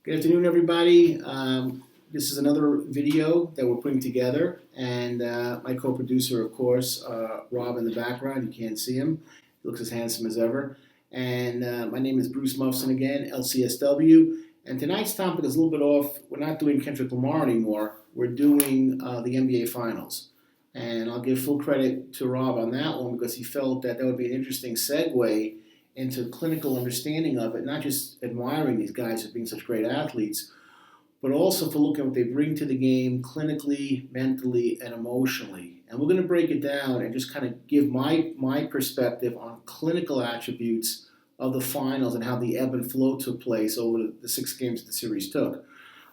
Good afternoon, everybody. This is another video that we're putting together, and my co-producer, of course, Rob in the background. You can't see him. He looks as handsome as ever. And my name is Bruce Muffson again, LCSW. And tonight's topic is a little bit off. We're not doing Kendrick Lamar anymore. We're doing the NBA Finals. And I'll give full credit to Rob on that one because he felt that would be an interesting segue into clinical understanding of it, not just admiring these guys as being such great athletes, but also for looking at what they bring to the game clinically, mentally, and emotionally. And we're going to break it down and just kind of give my perspective on clinical attributes of the finals and how the ebb and flow took place over the 6 games that the series took.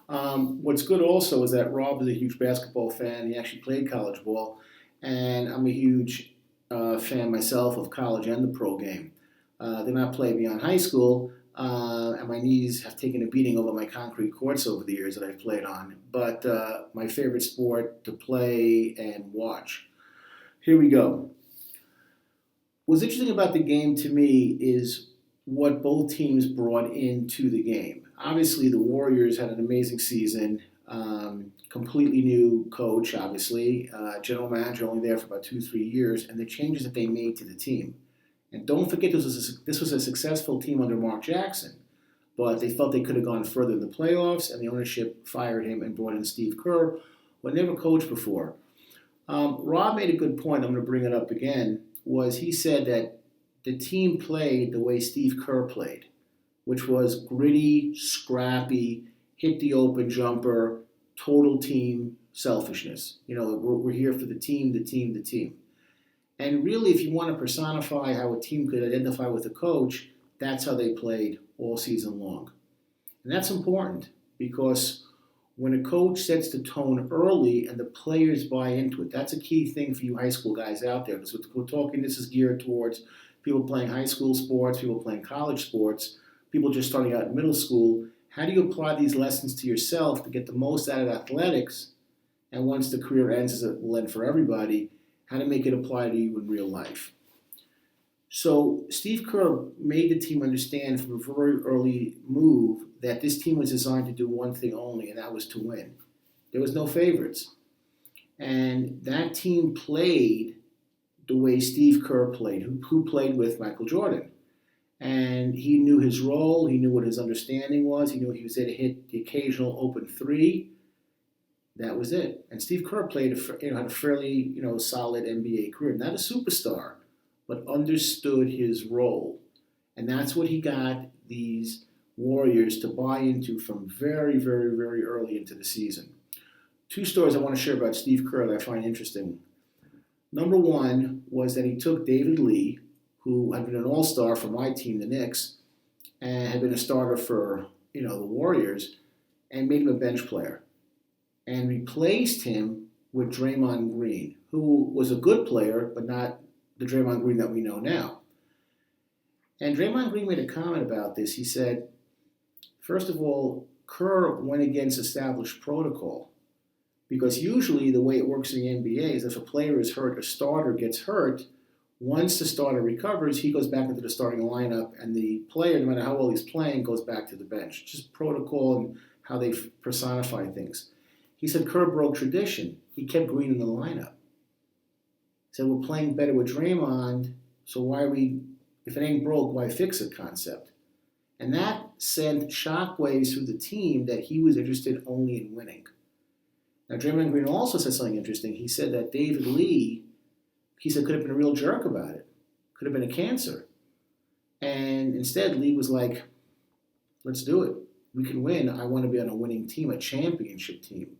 What's good also is that Rob is a huge basketball fan. He actually played college ball, and I'm a huge fan myself of college and the pro game. Did not play beyond high school, and my knees have taken a beating over my concrete courts over the years that I've played on. But my favorite sport to play and watch. Here we go. What's interesting about the game to me is what both teams brought into the game. Obviously, the Warriors had an amazing season. Completely new coach, obviously. General manager only there for about 2-3 years, and the changes that they made to the team. And don't forget, this was a successful team under Mark Jackson, but they felt they could have gone further in the playoffs, and the ownership fired him and brought in Steve Kerr, who had never coached before. Rob made a good point, I'm going to bring it up again, was he said that the team played the way Steve Kerr played, which was gritty, scrappy, hit the open jumper, total team selfishness. You know, we're here for the team, the team, the team. And really, if you want to personify how a team could identify with a coach, that's how they played all season long. And that's important because when a coach sets the tone early and the players buy into it, that's a key thing for you high school guys out there. Because we're talking, this is geared towards people playing high school sports, people playing college sports, people just starting out in middle school. How do you apply these lessons to yourself to get the most out of athletics? And once the career ends, as it will end for everybody, how to make it apply to you in real life. So Steve Kerr made the team understand from a very early move that this team was designed to do one thing only, and that was to win. There was no favorites. And that team played the way Steve Kerr played, who played with Michael Jordan. And he knew his role, he knew what his understanding was, he knew he was there to hit the occasional open three. That was it. And Steve Kerr had a fairly solid NBA career. Not a superstar, but understood his role. And that's what he got these Warriors to buy into from very, very, very early into the season. 2 stories I want to share about Steve Kerr that I find interesting. Number one was that he took David Lee, who had been an all-star for my team, the Knicks, and had been a starter for the Warriors, and made him a bench player. And replaced him with Draymond Green, who was a good player, but not the Draymond Green that we know now. And Draymond Green made a comment about this. He said, first of all, Kerr went against established protocol. Because usually the way it works in the NBA is if a player is hurt, a starter gets hurt, once the starter recovers, he goes back into the starting lineup, and the player, no matter how well he's playing, goes back to the bench. Just protocol and how they personify things. He said Kerr broke tradition. He kept Green in the lineup. He said, we're playing better with Draymond, so if it ain't broke, why fix it concept? And that sent shockwaves through the team that he was interested only in winning. Now, Draymond Green also said something interesting. He said that David Lee, could have been a real jerk about it. Could have been a cancer. And instead, Lee was like, let's do it. We can win. I want to be on a winning team, a championship team.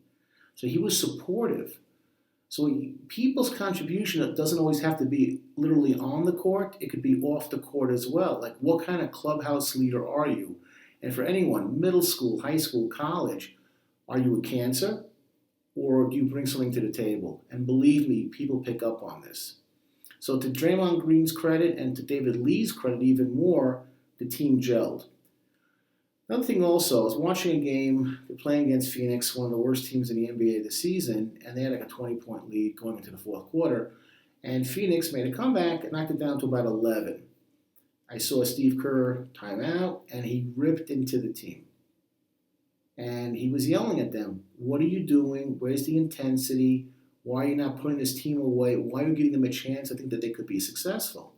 So he was supportive. So people's contribution doesn't always have to be literally on the court. It could be off the court as well. Like, what kind of clubhouse leader are you? And for anyone, middle school, high school, college, are you a cancer? Or do you bring something to the table? And believe me, people pick up on this. So to Draymond Green's credit and to David Lee's credit even more, the team gelled. Another thing also, I was watching a game, they're playing against Phoenix, one of the worst teams in the NBA this season, and they had like a 20-point lead going into the fourth quarter. And Phoenix made a comeback and knocked it down to about 11. I saw Steve Kerr timeout, and he ripped into the team. And he was yelling at them, what are you doing? Where's the intensity? Why are you not putting this team away? Why are you giving them a chance to think that they could be successful?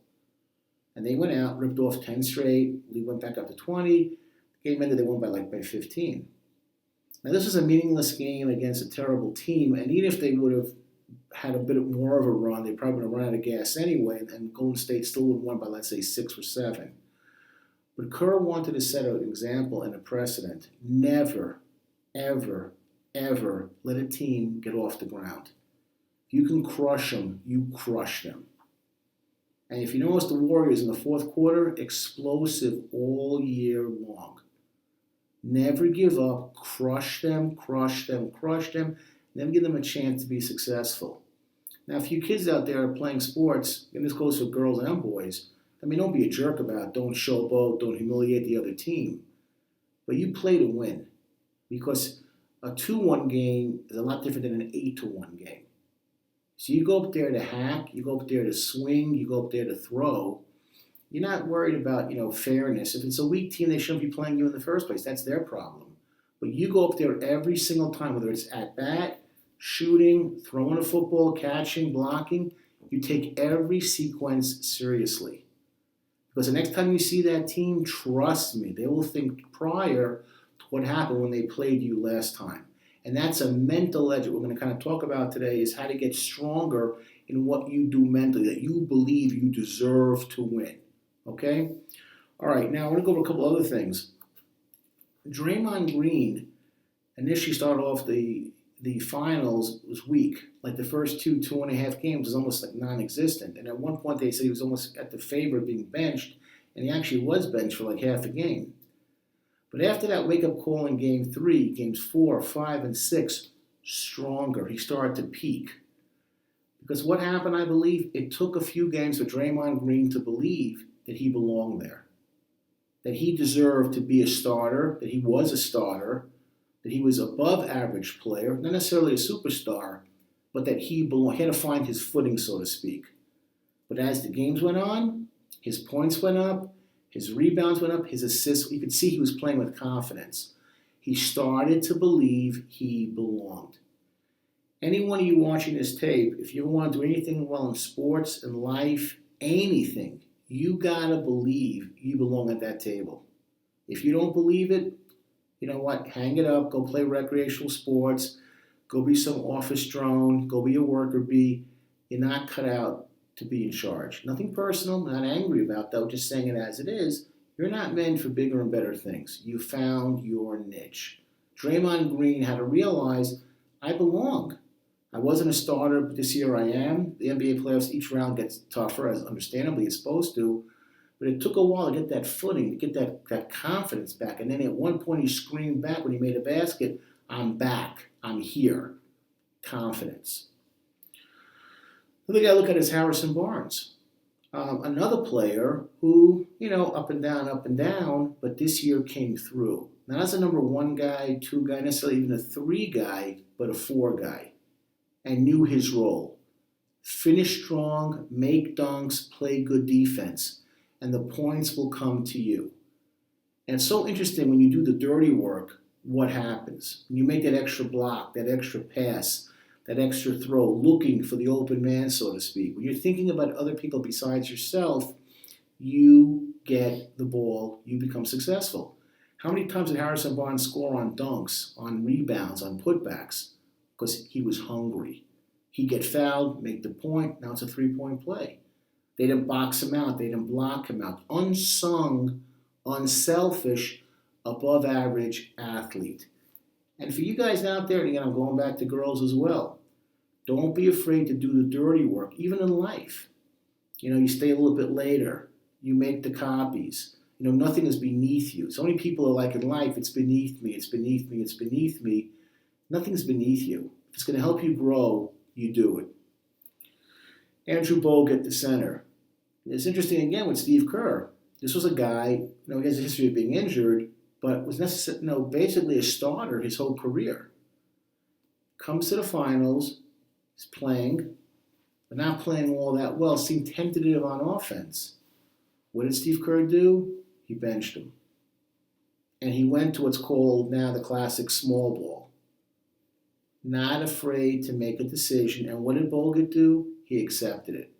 And they went out, ripped off 10 straight. We went back up to 20. The game ended, they won by 15. Now, this was a meaningless game against a terrible team, and even if they would have had a bit more of a run, they probably would have run out of gas anyway, and Golden State still would have won by, let's say, 6 or 7. But Kerr wanted to set an example and a precedent. Never, ever, ever let a team get off the ground. If you can crush them, you crush them. And if you notice the Warriors in the fourth quarter, explosive all year long. Never give up. Crush them, crush them, crush them. Never give them a chance to be successful. Now, if you kids out there are playing sports, and this goes for girls and boys, I mean, don't be a jerk about it. Don't showboat. Don't humiliate the other team. But you play to win. Because a 2-1 game is a lot different than an 8-1 game. So you go up there to hack, you go up there to swing, you go up there to throw. You're not worried about, fairness. If it's a weak team, they shouldn't be playing you in the first place. That's their problem. But you go up there every single time, whether it's at bat, shooting, throwing a football, catching, blocking, you take every sequence seriously. Because the next time you see that team, trust me, they will think prior to what happened when they played you last time. And that's a mental edge that we're going to kind of talk about today, is how to get stronger in what you do mentally, that you believe you deserve to win. Okay? All right, now I want to go over a couple other things. Draymond Green initially started off the finals was weak. Like the first 2.5 games was almost like non-existent. And at one point they said he was almost at the favor of being benched, and he actually was benched for like half a game. But after that wake-up call in Game 3, Games 4, 5, and 6, stronger. He started to peak. Because what happened, I believe, it took a few games for Draymond Green to believe that he belonged there. That he deserved to be a starter, that he was a starter, that he was above average player, not necessarily a superstar, but that he belonged. He had to find his footing, so to speak. But as the games went on, his points went up, his rebounds went up, his assists, you could see he was playing with confidence. He started to believe he belonged. Any one of you watching this tape, if you want to do anything well in sports, in life, anything, you gotta believe you belong at that table. If you don't believe it, you know what? Hang it up, go play recreational sports, go be some office drone, go be a worker bee. You're not cut out to be in charge. Nothing personal, not angry about that, just saying it as it is. You're not meant for bigger and better things. You found your niche. Draymond Green had to realize, I belong. I wasn't a starter, but this year I am. The NBA playoffs, each round gets tougher, as understandably it's supposed to. But it took a while to get that footing, to get that confidence back. And then at one point he screamed back when he made a basket, I'm back. I'm here. Confidence. Another guy I look at is Harrison Barnes. Another player who, up and down, but this year came through. Not as a number 1 guy, 2 guy, necessarily even a 3 guy, but a 4 guy. And knew his role. Finish strong, make dunks, play good defense. And the points will come to you. And it's so interesting when you do the dirty work, what happens. When you make that extra block, that extra pass, that extra throw, looking for the open man, so to speak. When you're thinking about other people besides yourself, you get the ball, you become successful. How many times did Harrison Barnes score on dunks, on rebounds, on putbacks? Because he was hungry. He'd get fouled, make the point, now it's a 3-point play. They didn't box him out, they didn't block him out. Unsung, unselfish, above average athlete. And for you guys out there, and again, I'm going back to girls as well, don't be afraid to do the dirty work, even in life. You stay a little bit later. You make the copies. Nothing is beneath you. So many people are like in life, it's beneath me, it's beneath me, it's beneath me. Nothing's beneath you. If it's going to help you grow, you do it. Andrew Bogut, the center. It's interesting again with Steve Kerr. This was a guy, he has a history of being injured, but was basically a starter his whole career. Comes to the finals, he's playing, but not playing all that well, seemed tentative on offense. What did Steve Kerr do? He benched him. and he went to what's called now the classic small ball. Not afraid to make a decision. And what did Bogut do? He accepted it.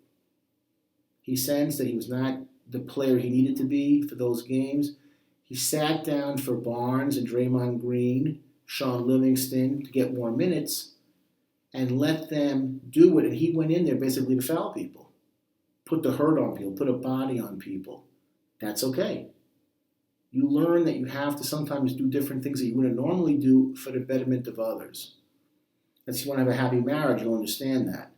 He sensed that he was not the player he needed to be for those games. He sat down for Barnes and Draymond Green, Sean Livingston to get more minutes and let them do it. And he went in there basically to foul people, put the hurt on people, put a body on people. That's okay. You learn that you have to sometimes do different things that you wouldn't normally do for the betterment of others. If you want to have a happy marriage, you'll understand that.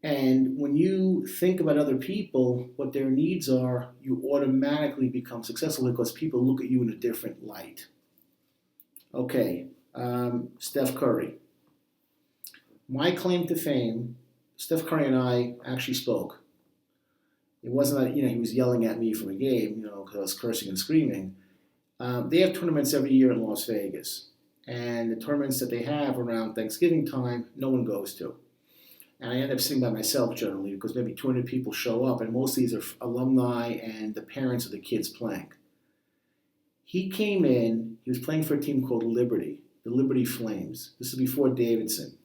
And when you think about other people, what their needs are, you automatically become successful because people look at you in a different light. Okay, Steph Curry. My claim to fame, Steph Curry and I actually spoke. It wasn't that, he was yelling at me from a game, because I was cursing and screaming. They have tournaments every year in Las Vegas. And the tournaments that they have around Thanksgiving time, no one goes to. And I end up sitting by myself generally because maybe 200 people show up, and most of these are alumni and the parents of the kids playing. He came in, he was playing for a team called Liberty, the Liberty Flames. This is before Davidson.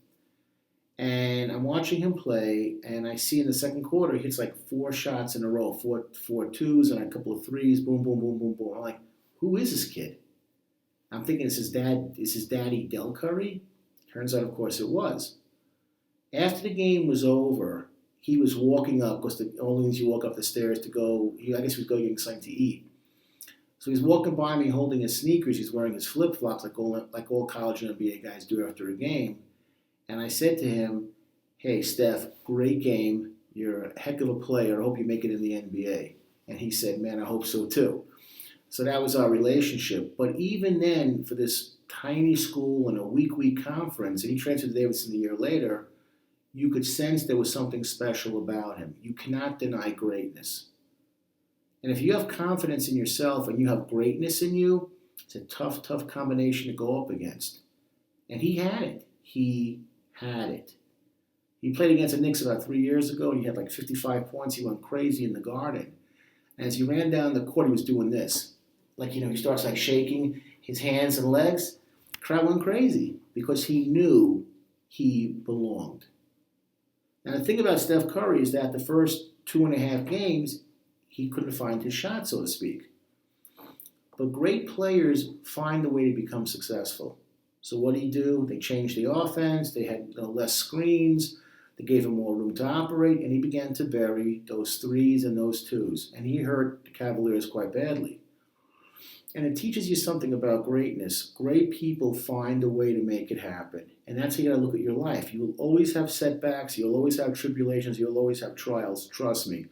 And I'm watching him play, and I see in the second quarter, he hits like 4 shots in a row, four twos and a couple of threes, boom, boom, boom, boom, boom. I'm like, who is this kid? I'm thinking it's his daddy Del Curry? Turns out, of course, it was. After the game was over, he was walking up, because the only things you walk up the stairs to go, I guess he was going getting something to eat. So he's walking by me holding his sneakers. He's wearing his flip-flops like all college and NBA guys do after a game. And I said to him, hey, Steph, great game. You're a heck of a player. I hope you make it in the NBA. And he said, man, I hope so too. So that was our relationship. But even then, for this tiny school and a week conference, and he transferred to Davidson a year later, you could sense there was something special about him. You cannot deny greatness. And if you have confidence in yourself and you have greatness in you, it's a tough combination to go up against. And he had it. He had it. He played against the Knicks about 3 years ago, and he had like 55 points. He went crazy in the Garden. And as he ran down the court, he was doing this. Like, he starts like shaking his hands and legs. The crowd went crazy because he knew he belonged. Now, the thing about Steph Curry is that the first 2.5 games, he couldn't find his shot, so to speak. But great players find a way to become successful. So what did he do? They changed the offense. They had less screens. They gave him more room to operate, and he began to bury those threes and those twos. And he hurt the Cavaliers quite badly. And it teaches you something about greatness. Great people find a way to make it happen. And that's how you got to look at your life. You will always have setbacks. You'll always have tribulations. You'll always have trials. Trust me.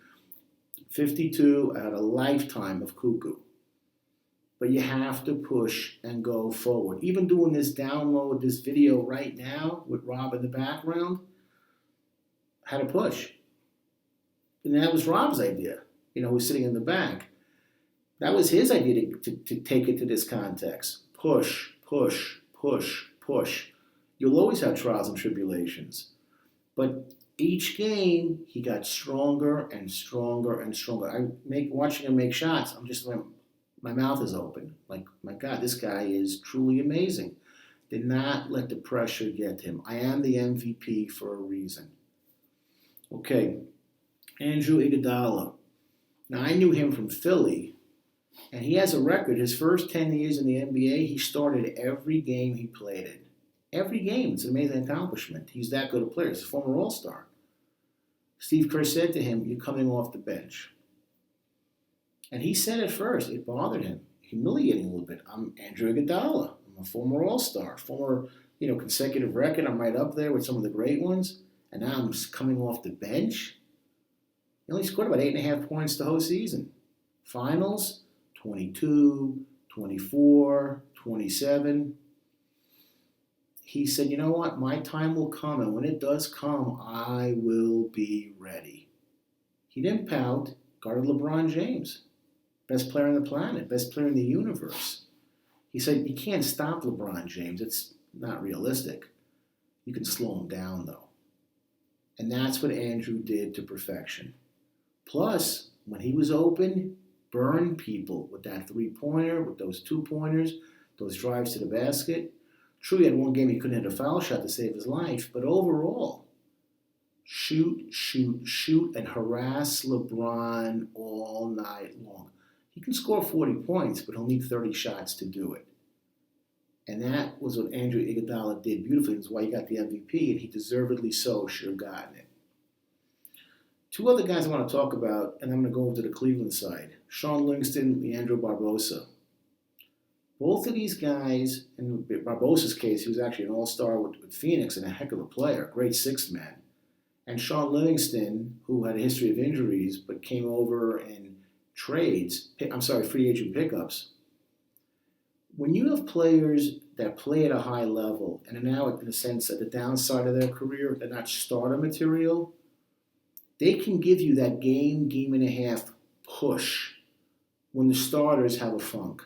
52 out of a lifetime of cuckoo. But you have to push and go forward. Even doing this download, this video right now with Rob in the background, how to push. And that was Rob's idea, who's sitting in the back. That was his idea to take it to this context. Push, push, push, push. You'll always have trials and tribulations. But each game, he got stronger and stronger and stronger. Watching him make shots, I'm just like, my mouth is open. Like, my God, this guy is truly amazing. Did not let the pressure get him. I am the MVP for a reason. Okay, Andrew Iguodala. Now, I knew him from Philly, and he has a record. His first 10 years in the NBA, he started every game he played in. Every game. It's an amazing accomplishment. He's that good a player. He's a former All-Star. Steve Kerr said to him, you're coming off the bench. And he said at first, it bothered him, humiliating a little bit. I'm Andrew Iguodala. I'm a former All-Star, former, consecutive record. I'm right up there with some of the great ones. And now I'm coming off the bench. He only scored about 8.5 points the whole season. Finals, 22, 24, 27. He said, you know what? My time will come, and when it does come, I will be ready. He didn't pout. Guarded LeBron James. Best player on the planet. Best player in the universe. He said, you can't stop LeBron James. It's not realistic. You can slow him down, though. And that's what Andrew did to perfection. Plus, when he was open, burn people with that three-pointer, with those two-pointers, those drives to the basket. True, he had one game he couldn't hit a foul shot to save his life, but overall, shoot, shoot, shoot, and harass LeBron all night long. He can score 40 points, but he'll need 30 shots to do it. And that was what Andrew Iguodala did beautifully. That's why he got the MVP, and he deservedly so should have gotten it. Two other guys I want to talk about, and I'm going to go over to the Cleveland side. Sean Livingston, Leandro Barbosa. Both of these guys, in Barbosa's case, he was actually an all-star with Phoenix and a heck of a player, great sixth man. And Sean Livingston, who had a history of injuries but came over in free agent pickups. When you have players that play at a high level and are now, in a sense, at the downside of their career, they're not starter material, they can give you that game and a half push when the starters have a funk.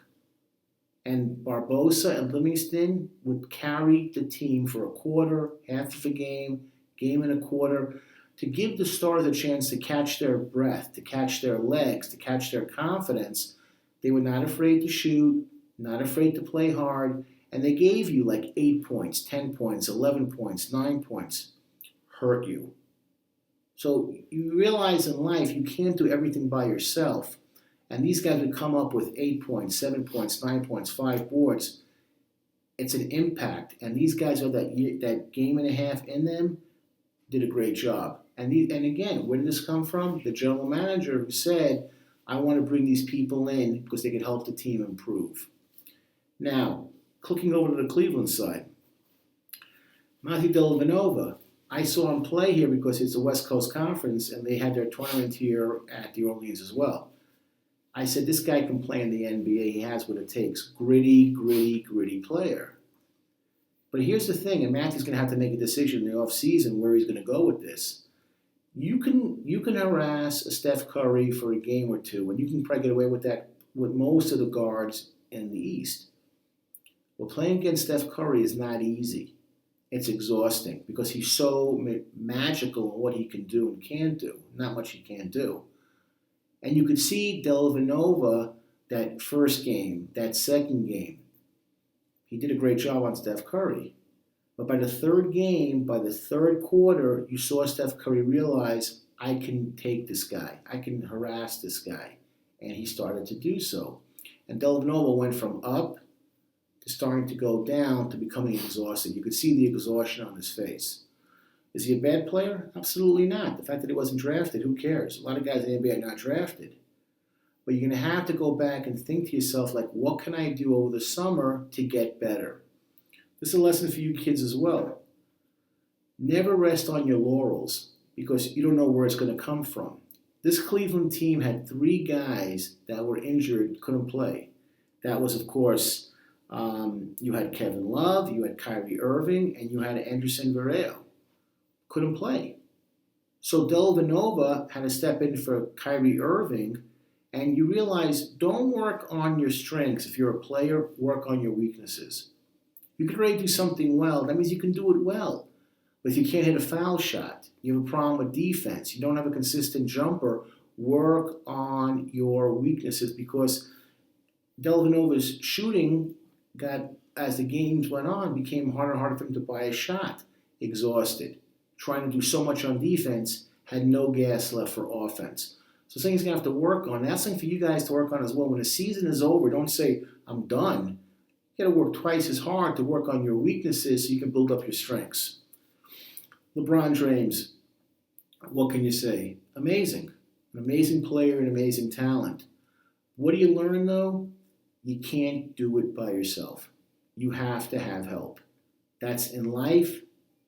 And Barbosa and Livingston would carry the team for a quarter, half of a game and a quarter, to give the stars a chance to catch their breath, to catch their legs, to catch their confidence. They were not afraid to shoot, not afraid to play hard, and they gave you like 8 points, 10 points, 11 points, 9 points. Hurt you. So you realize in life you can't do everything by yourself. And these guys would come up with 8 points, 7 points, 9 points, 5 boards. It's an impact. And these guys with that game and a half in them did a great job. And again, where did this come from? The general manager who said, I want to bring these people in because they can help the team improve. Now, clicking over to the Cleveland side, Matthew Dellavedova. I saw him play here because it's a West Coast Conference, and they had their tournament here at New Orleans as well. I said, this guy can play in the NBA. He has what it takes. Gritty player. But here's the thing, and Matthew's going to have to make a decision in the offseason where he's going to go with this. You can harass a Steph Curry for a game or two, and you can probably get away with that with most of the guards in the East. Well, playing against Steph Curry is not easy. It's exhausting because he's so magical in what he can do and can't do. Not much he can't do. And you could see Dellavedova that first game, that second game. He did a great job on Steph Curry. But by the third game, by the third quarter, you saw Steph Curry realize, I can take this guy. I can harass this guy. And he started to do so. And Dellavedova went from up to starting to go down to becoming exhausted. You could see the exhaustion on his face. Is he a bad player? Absolutely not. The fact that he wasn't drafted, who cares? A lot of guys in the NBA are not drafted. But you're going to have to go back and think to yourself, like, what can I do over the summer to get better? This is a lesson for you kids as well. Never rest on your laurels because you don't know where it's going to come from. This Cleveland team had 3 guys that were injured, couldn't play. That was, of course, you had Kevin Love, you had Kyrie Irving, and you had Anderson Varejao. Couldn't play. So Dellavedova had to step in for Kyrie Irving, and you realize don't work on your strengths. If you're a player, work on your weaknesses. You can already do something well. That means you can do it well. But if you can't hit a foul shot, you have a problem with defense, you don't have a consistent jumper, work on your weaknesses because Dellavedova's shooting as the games went on, became harder and harder for him to buy a shot. Exhausted. Trying to do so much on defense, had no gas left for offense. So something he's going to have to work on. That's something for you guys to work on as well. When the season is over, don't say, I'm done. You got to work twice as hard to work on your weaknesses so you can build up your strengths. LeBron James, what can you say? Amazing. An amazing player, an amazing talent. What do you learn, though? You can't do it by yourself. You have to have help. That's in life.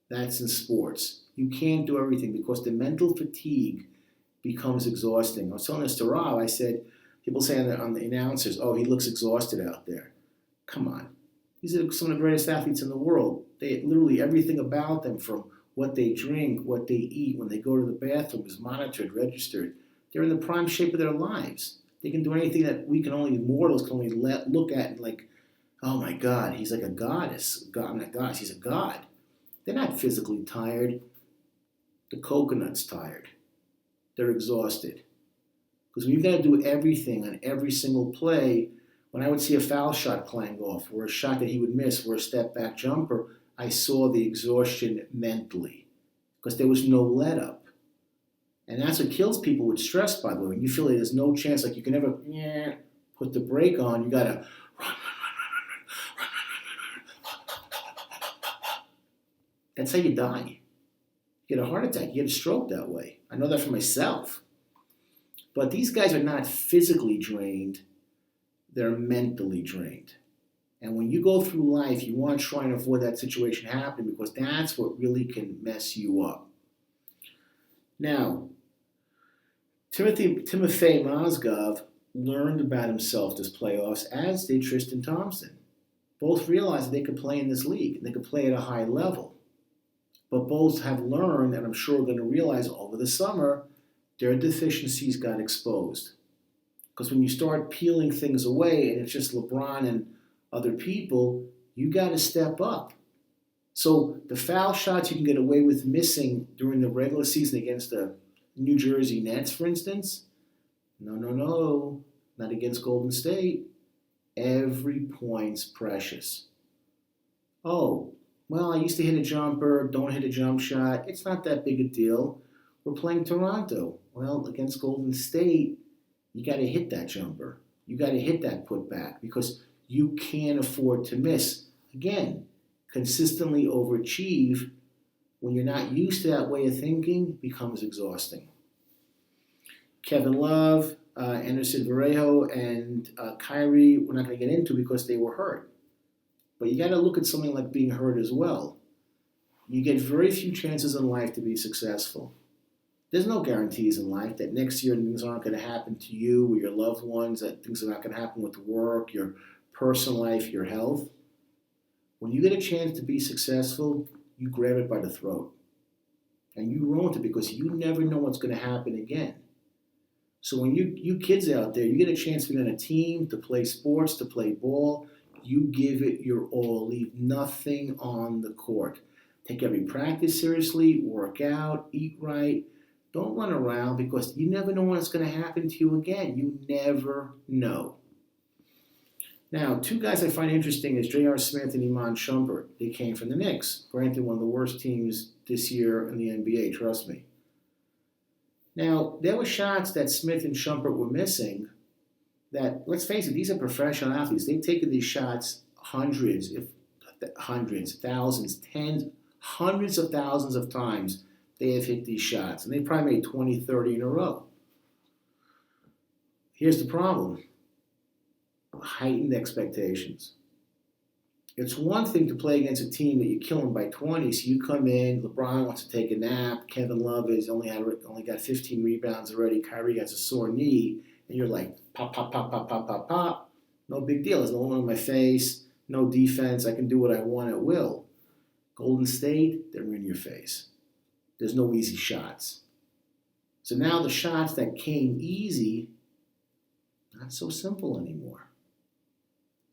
That's in sports. You can't do everything because the mental fatigue becomes exhausting. I was telling this to Rob. I said, people say on the announcers, oh, he looks exhausted out there. Come on. These are some of the greatest athletes in the world. They literally everything about them, from what they drink, what they eat, when they go to the bathroom, is monitored, registered. They're in the prime shape of their lives. They can do anything that mortals can only look at and like, oh my God, he's like a goddess. God, not goddess, he's a god. They're not physically tired. The coconut's tired. They're exhausted. Because when you've got to do everything on every single play, when I would see a foul shot clang off, or a shot that he would miss, or a step back jumper, I saw the exhaustion mentally. Because there was no let up. And that's what kills people with stress, by the way. When you feel like there's no chance, like you can never put the brake on, you got to run. That's how you die. You get a heart attack, you get a stroke that way. I know that for myself. But these guys are not physically drained, they're mentally drained. And when you go through life, you want to try and avoid that situation happening because that's what really can mess you up. Now, Timothy Mozgov learned about himself this playoffs, as did Tristan Thompson. Both realized that they could play in this league, and they could play at a high level. But both have learned, and I'm sure are going to realize over the summer, their deficiencies got exposed. Because when you start peeling things away, and it's just LeBron and other people, you got to step up. So the foul shots you can get away with missing during the regular season against the New Jersey Nets, for instance, no, not against Golden State. Every point's precious. Oh, well, I used to hit a jumper, don't hit a jump shot. It's not that big a deal. We're playing Toronto. Well, against Golden State, you got to hit that jumper. You got to hit that putback because you can't afford to miss. Again, consistently overachieve when you're not used to that way of thinking becomes exhausting. Kevin Love, Anderson Varejao, and Kyrie, we're not going to get into because they were hurt. But you got to look at something like being hurt as well. You get very few chances in life to be successful. There's no guarantees in life that next year things aren't going to happen to you or your loved ones, that things are not going to happen with work, your personal life, your health. When you get a chance to be successful, you grab it by the throat. And you run with it because you never know what's going to happen again. So when you kids out there, you get a chance to be on a team, to play sports, to play ball, you give it your all. Leave nothing on the court. Take every practice seriously, work out, eat right. Don't run around because you never know what's going to happen to you again. You never know. Now, two guys I find interesting is J.R. Smith and Iman Shumpert. They came from the Knicks. Granted, one of the worst teams this year in the NBA, trust me. Now, there were shots that Smith and Shumpert were missing that, let's face it, these are professional athletes. They've taken these shots hundreds, thousands, tens, hundreds of thousands of times they have hit these shots. And they probably made 20, 30 in a row. Here's the problem. Heightened expectations. It's one thing to play against a team that you're killing by 20, so you come in, LeBron wants to take a nap, Kevin Love has only got 15 rebounds already, Kyrie has a sore knee, and you're like, pop, pop, pop, pop, pop, pop, pop. No big deal. There's no one in my face, no defense, I can do what I want at will. Golden State, they're in your face. There's no easy shots. So now the shots that came easy, not so simple anymore.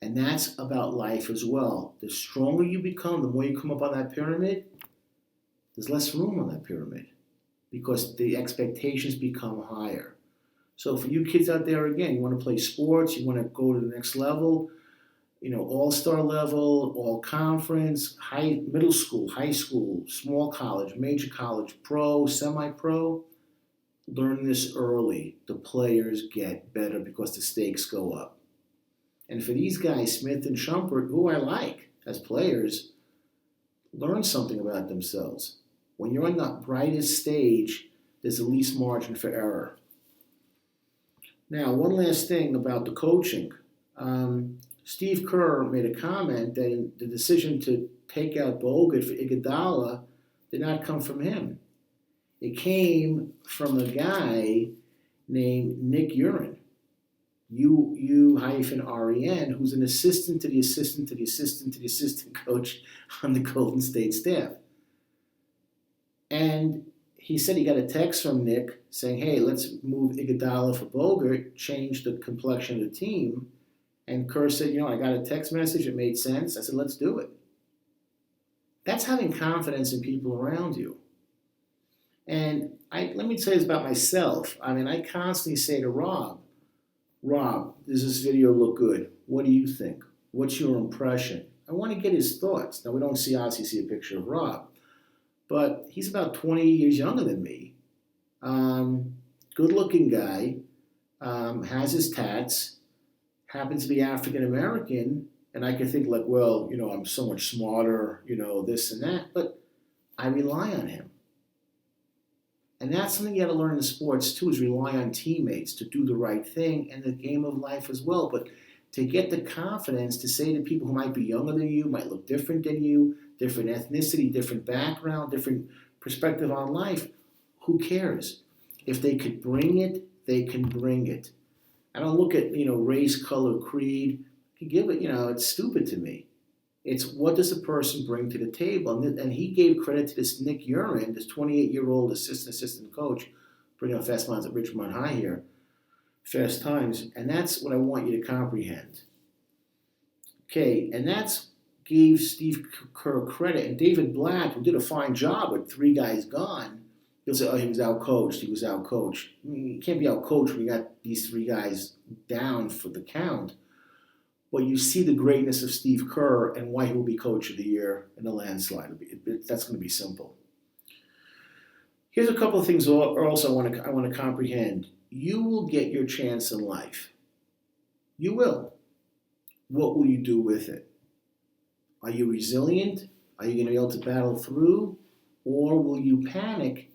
And that's about life as well. The stronger you become, the more you come up on that pyramid, there's less room on that pyramid because the expectations become higher. So for you kids out there, again, you want to play sports, you want to go to the next level, all-star level, all-conference, middle school, high school, small college, major college, pro, semi-pro, learn this early. The players get better because the stakes go up. And for these guys, Smith and Shumpert, who I like as players, learn something about themselves. When you're on the brightest stage, there's the least margin for error. Now, one last thing about the coaching. Steve Kerr made a comment that the decision to take out Bogut for Iguodala did not come from him. It came from a guy named Nick Uren. U-Ren, who's an assistant to the assistant to the assistant to the assistant coach on the Golden State staff. And he said he got a text from Nick saying, hey, let's move Iguodala for Bogut, change the complexion of the team. And Kerr said, I got a text message, it made sense. I said, let's do it. That's having confidence in people around you. And I let me tell you about myself. I mean, I constantly say to Rob, does this video look good? What do you think? What's your impression? I want to get his thoughts. Now, we don't obviously see a picture of Rob, but he's about 20 years younger than me. Good-looking guy, has his tats, happens to be African American, and I can think like, well, I'm so much smarter, this and that, but I rely on him. And that's something you got to learn in sports too, is rely on teammates to do the right thing, and the game of life as well. But to get the confidence to say to people who might be younger than you, might look different than you, different ethnicity, different background, different perspective on life, who cares? If they could bring it, they can bring it. I don't look at, race, color, creed. You give it, it's stupid to me. It's what does a person bring to the table? And he gave credit to this Nick Urin, this 28-year-old assistant coach, bringing up fast lines at Richmond High here, fast times. And that's what I want you to comprehend. Okay, and that's gave Steve Kerr credit. And David Black, who did a fine job with 3 guys gone, he'll say, oh, he was out-coached. You can't be out-coached when you got these 3 guys down for the count. But you see the greatness of Steve Kerr and why he will be Coach of the Year in a landslide. That's going to be simple. Here's a couple of things also I want to comprehend. You will get your chance in life. You will. What will you do with it? Are you resilient? Are you going to be able to battle through? Or will you panic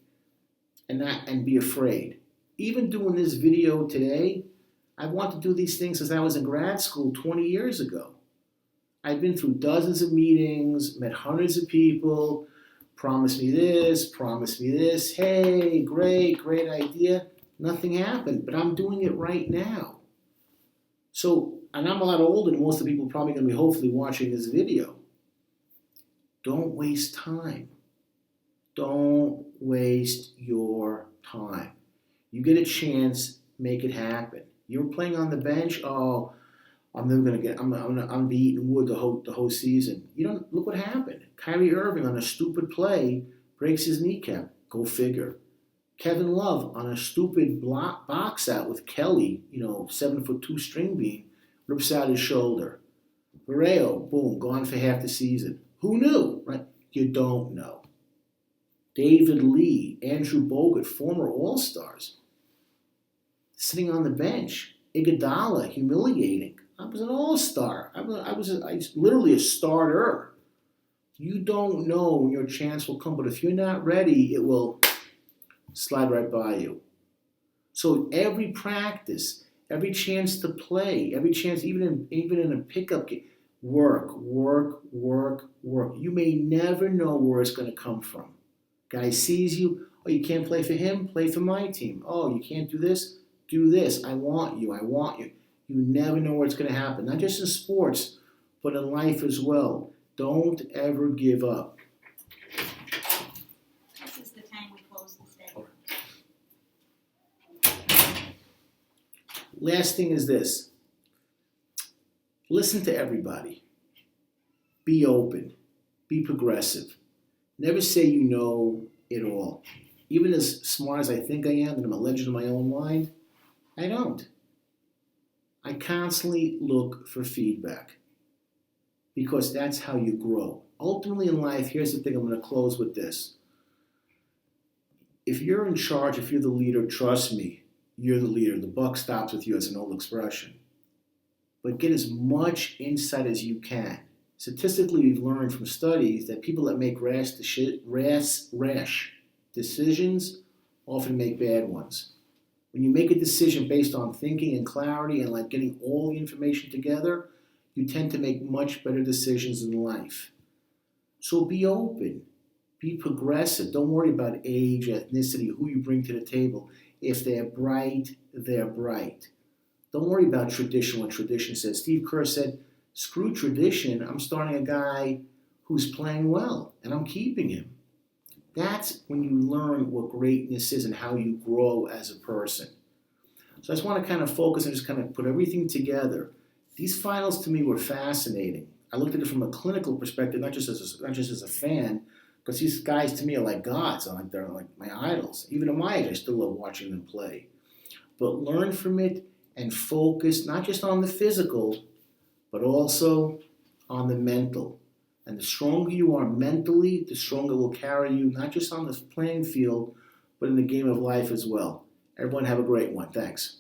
and be afraid? Even doing this video today, I want to do these things since I was in grad school 20 years ago. I've been through dozens of meetings, met hundreds of people, promise me this, hey, great idea. Nothing happened, but I'm doing it right now. So, and I'm a lot older than most of the people probably going to be hopefully watching this video. Don't waste time. Don't waste your time. You get a chance, make it happen. You're playing on the bench. Oh, I'm gonna be eating wood the whole season. Look what happened. Kyrie Irving on a stupid play breaks his kneecap. Go figure. Kevin Love on a stupid box out with Kelly, 7'2" string bean, rips out his shoulder. Vareo, boom, gone for half the season. Who knew? Right? You don't know. David Lee, Andrew Bogut, former All-Stars, sitting on the bench. Iguodala, humiliating. I was an all-star. I was literally a starter. You don't know when your chance will come, but if you're not ready, it will slide right by you. So every practice, every chance to play, every chance, even in a pickup game, work. You may never know where it's going to come from. Guy sees you. Oh, you can't play for him? Play for my team. Oh, you can't do this? Do this. I want you. You never know where it's going to happen. Not just in sports, but in life as well. Don't ever give up. This is the time we close this day. Last thing is this. Listen to everybody. Be open. Be progressive. Never say you know it all. Even as smart as I think I am, and I'm a legend in my own mind, I don't. I constantly look for feedback because that's how you grow. Ultimately in life, here's the thing, I'm going to close with this. If you're in charge, if you're the leader, trust me, you're the leader. The buck stops with you, as an old expression. But get as much insight as you can. Statistically, we've learned from studies that people that make rash decisions often make bad ones. When you make a decision based on thinking and clarity and like getting all the information together, you tend to make much better decisions in life. So be open, be progressive. Don't worry about age, ethnicity, who you bring to the table. If they're bright, they're bright. Don't worry about tradition, what tradition says. Steve Kerr said, screw tradition, I'm starting a guy who's playing well, and I'm keeping him. That's when you learn what greatness is and how you grow as a person. So I just want to kind of focus and just kind of put everything together. These finals to me were fascinating. I looked at it from a clinical perspective, not just as a fan, Because these guys to me are like gods. They're like my idols. Even at my age, I still love watching them play. But learn from it and focus not just on the physical, but also on the mental. And the stronger you are mentally, the stronger it will carry you, not just on the playing field, but in the game of life as well. Everyone have a great one. Thanks.